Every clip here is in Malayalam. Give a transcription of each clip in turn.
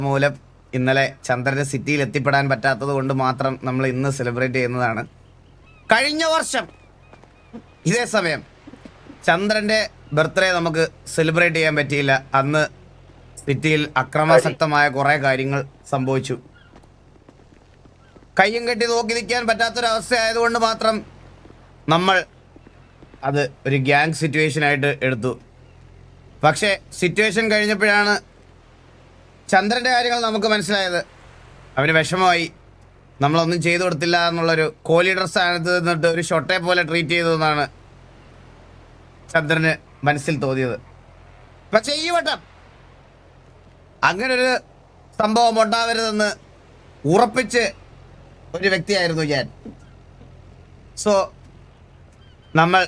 മൂലം ഇന്നലെ ചന്ദ്രന്റെ സിറ്റിയിൽ എത്തിപ്പെടാൻ പറ്റാത്തത് കൊണ്ട് മാത്രം നമ്മൾ ഇന്ന് സെലിബ്രേറ്റ് ചെയ്യുന്നതാണ്. കഴിഞ്ഞ വർഷം ഇതേ സമയം ചന്ദ്രന്റെ ബർത്ത്ഡേ നമുക്ക് സെലിബ്രേറ്റ് ചെയ്യാൻ പറ്റിയില്ല. അന്ന് സിറ്റിയിൽ അക്രമാസക്തമായ കുറേ കാര്യങ്ങൾ സംഭവിച്ചു. കയ്യും കെട്ടി നോക്കി നിൽക്കാൻ പറ്റാത്തൊരവസ്ഥ ആയതുകൊണ്ട് മാത്രം നമ്മൾ അത് ഒരു ഗ്യാങ് സിറ്റുവേഷനായിട്ട് എടുത്തു. പക്ഷേ സിറ്റുവേഷൻ കഴിഞ്ഞപ്പോഴാണ് ചന്ദ്രൻ്റെ കാര്യങ്ങൾ നമുക്ക് മനസ്സിലായത്. അവന് വിഷമമായി. നമ്മളൊന്നും ചെയ്തു കൊടുത്തില്ല എന്നുള്ളൊരു കോലീഡർ സ്ഥാനത്ത് നിന്നിട്ട് ഒരു ഷൊട്ടെ പോലെ ട്രീറ്റ് ചെയ്തതെന്നാണ് ചന്ദ്രന് മനസ്സിൽ തോന്നിയത്. പക്ഷേ ഈ വട്ടം അങ്ങനൊരു സംഭവം ഉണ്ടാവരുതെന്ന് ഉറപ്പിച്ച് ഒരു വ്യക്തിയായിരുന്നു ഞാൻ. സോ നമ്മൾ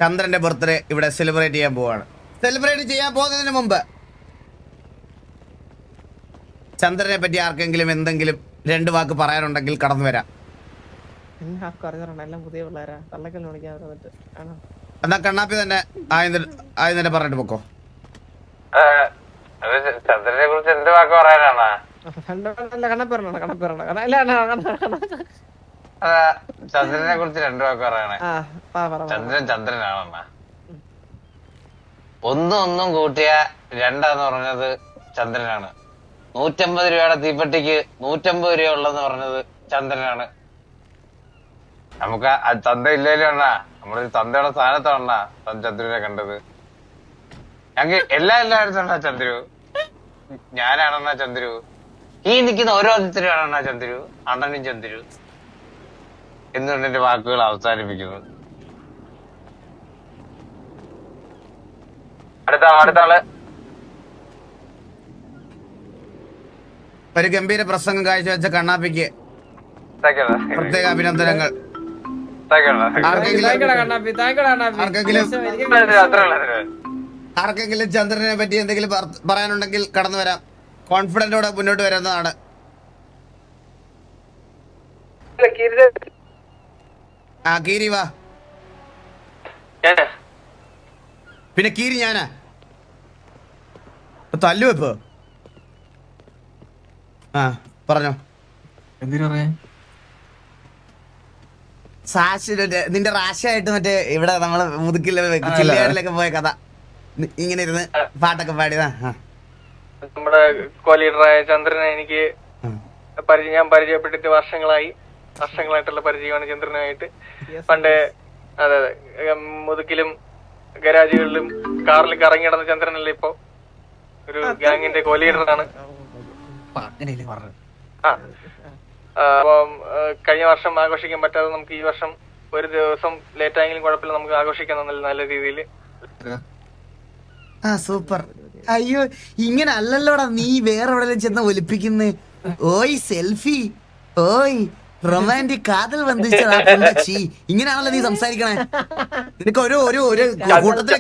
ചന്ദ്രൻ്റെ ബർത്ത്ഡേ ഇവിടെ സെലിബ്രേറ്റ് ചെയ്യാൻ പോവാണ്. സെലിബ്രേറ്റ് ചെയ്യാൻ പോകുന്നതിന് മുമ്പ് ചന്ദ്രനെ പറ്റി ആർക്കെങ്കിലും എന്തെങ്കിലും 2 വാക്ക് പറയാനുണ്ടെങ്കിൽ കടന്നു വരാം. എന്നാ കണ്ണാപ്പി തന്നെ ആദ്യം തന്നെ പറഞ്ഞിട്ട് പൊക്കോ. ചന്ദ്രനെ കുറിച്ച് എന്ത് വാക്ക് പറയാനാണ്? ചന്ദ്രനെ കുറിച്ച് 2 വാക്ക് പറയണേ. ചന്ദ്രനാണെന്നാ ഒന്നും കൂട്ടിയ 2 പറഞ്ഞത് ചന്ദ്രനാണ്. 150 രൂപയുടെ തീപ്പെട്ടിക്ക് 150 രൂപ ഉള്ളതെന്ന് പറഞ്ഞത് ചന്ദ്രനാണ്. നമുക്ക് തന്ത ഇല്ലേലും അണ്ണാ, നമ്മളൊരു തന്തയുടെ സ്ഥാനത്താണണ്ണാ ചന്ദ്രനെ കണ്ടത്. ഞങ്ങൾക്ക് എല്ലായിടത്തും അണ്ണാ ചന്ദ്രു. ഞാനാണണ്ണാ ചന്ദ്രു. ഈ നിൽക്കുന്ന ഓരോരുത്തരുമാണണ്ണാ ചന്ദ്രു. അണ്ണനും ചന്ദ്രു എന്നുകൊണ്ട് എന്റെ വാക്കുകൾ അവസാനിപ്പിക്കുന്നു. അടുത്ത ആള് ഒരു ഗംഭീര പ്രസംഗം കാഴ്ചവെച്ച കണ്ണാപ്പിക്ക് പ്രത്യേക അഭിനന്ദനങ്ങൾ. ആർക്കെങ്കിലും ചന്ദ്രനെ പറ്റി എന്തെങ്കിലും പറയാനുണ്ടെങ്കിൽ കടന്നു വരാം. കോൺഫിഡന്റോടെ മുന്നോട്ട് വരുന്നതാണ്. കീരി വാ. പിന്നെ കീരി ഞാനാ തല്ലു ഇപ്പൊ. പറഞ്ഞോ. നിന്റെ റാശായിട്ട് മറ്റേ ഇവിടെ നമ്മള് മുതുക്കിലൊക്കെ പോയ കഥ ഇങ്ങനെ ഇരുന്ന് പാട്ടൊക്കെ പാടിയതാ. നമ്മുടെ കോലീഡറായ ചന്ദ്രനെ എനിക്ക് ഞാൻ പരിചയപ്പെട്ടിട്ട് വർഷങ്ങളായിട്ടുള്ള പരിചയമാണ് ചന്ദ്രനുമായിട്ട്. പണ്ട് അതെ മുതുക്കിലും ഗരാജുകളിലും കാറിൽ കറങ്ങി നടന്ന ചന്ദ്രനല്ലേ ഇപ്പൊ ഒരു ഗ്യാങ്ങിന്റെ കോലീഡറാണ്. അപ്പം കഴിഞ്ഞ വർഷം ആഘോഷിക്കാൻ പറ്റാതെ നമുക്ക് ഈ വർഷം ഒരു ദിവസം ലേറ്റ് ആയെങ്കിലും കുഴപ്പമില്ല, നമുക്ക് ആഘോഷിക്കാൻ നല്ല രീതിയിൽ. സൂപ്പർ. അയ്യോ ഇങ്ങനെ അല്ലല്ലോടാ നീ വേറെ എവിടെയും ചെന്ന് ഒലിപ്പിക്കുന്നേ. ഓയ് സെൽഫി, ഓയ് റൊമാൻറ്റിക് കാതൽ ബന്ധിച്ചതാ. ഇങ്ങനെയാണല്ലോ നീ സംസാരിക്കണേ. നിനക്ക് ഒരു കൂട്ടത്തിലെ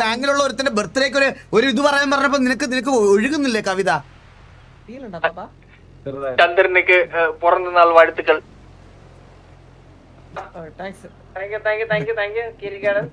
ഗാങ്ങിലുള്ള ഒരുത്തിന്റെ ബർത്ത്ഡേക്ക് ഒരു ഇത് പറയാൻ പറഞ്ഞപ്പോ നിനക്ക് ഒഴുകുന്നില്ലേ കവിത? ചന്ദ്രനക്ക് പിറന്നാൾ വാഴ്ത്തുക്കൾ. Thank you Kirikkadan.